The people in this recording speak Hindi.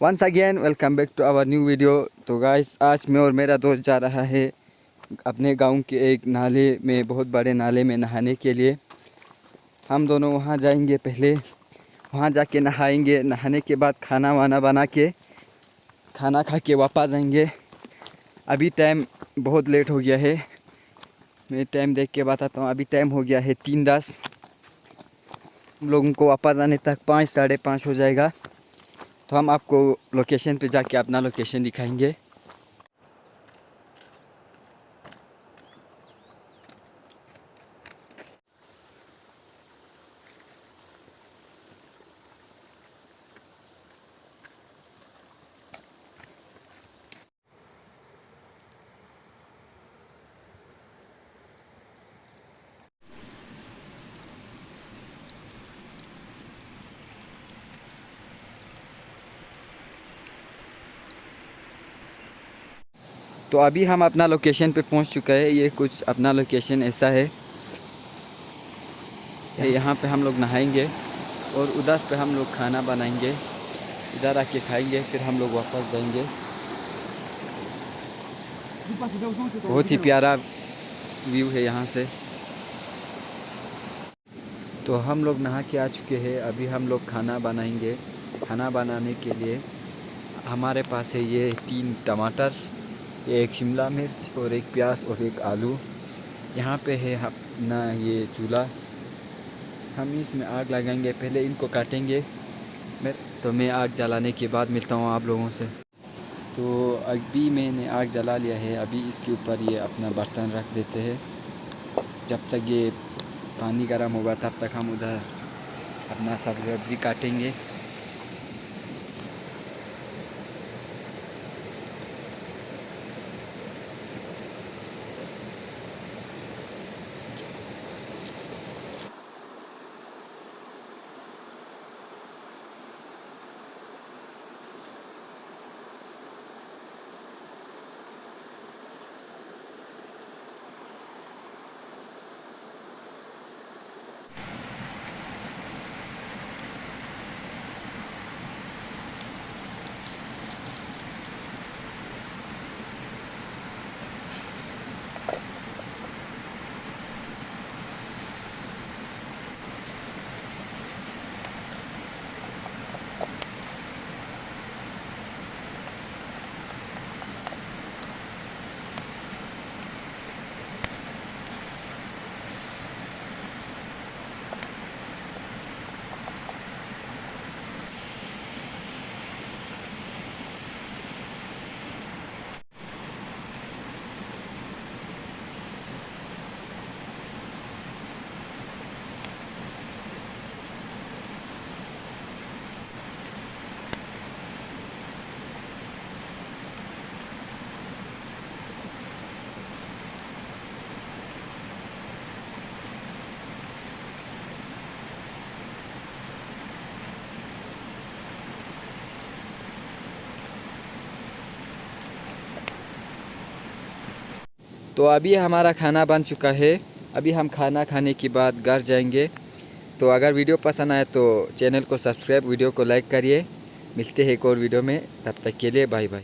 Once again welcome back to our new video. तो गाइस आज मैं और मेरा दोस्त जा रहा है अपने गांव के एक नाले में, बहुत बड़े नाले में नहाने के लिए। हम दोनों वहां जाएंगे, पहले वहां जाके नहाएंगे, नहाने के बाद खाना वाना बना के खाना खा के वापस आएंगे। अभी टाइम बहुत लेट हो गया है, मैं टाइम देख के बताता हूँ। अभी टाइम हो गया है 3:10। हम लोगों को वापस आने तक 5 साढ़े 5 हो जाएगा। तो हम आपको लोकेशन पे जाके अपना लोकेशन दिखाएंगे। तो अभी हम अपना लोकेशन पे पहुंच चुका है। ये कुछ अपना लोकेशन ऐसा है। यहाँ पे हम लोग नहाएंगे और उधर पे हम लोग खाना बनाएंगे, इधर आके खाएंगे, फिर हम लोग वापस जाएंगे। बहुत ही प्यारा व्यू है यहाँ से। तो हम लोग नहा के आ चुके हैं। अभी हम लोग खाना बनाएंगे। खाना बनाने के लिए हमारे पास है ये 3 टमाटर, एक शिमला मिर्च और एक प्याज और एक आलू। यहाँ पे है अपना ये चूल्हा। हम इसमें आग लगाएंगे, पहले इनको काटेंगे। मैं आग जलाने के बाद मिलता हूँ आप लोगों से। तो अभी मैंने आग जला लिया है। अभी इसके ऊपर ये अपना बर्तन रख देते हैं। जब तक ये पानी गर्म होगा तब तक हम उधर अपना सब्जी काटेंगे। तो अभी हमारा खाना बन चुका है। अभी हम खाना खाने के बाद घर जाएंगे। तो अगर वीडियो पसंद आए तो चैनल को सब्सक्राइब, वीडियो को लाइक करिए। मिलते हैं एक और वीडियो में, तब तक के लिए बाय बाय।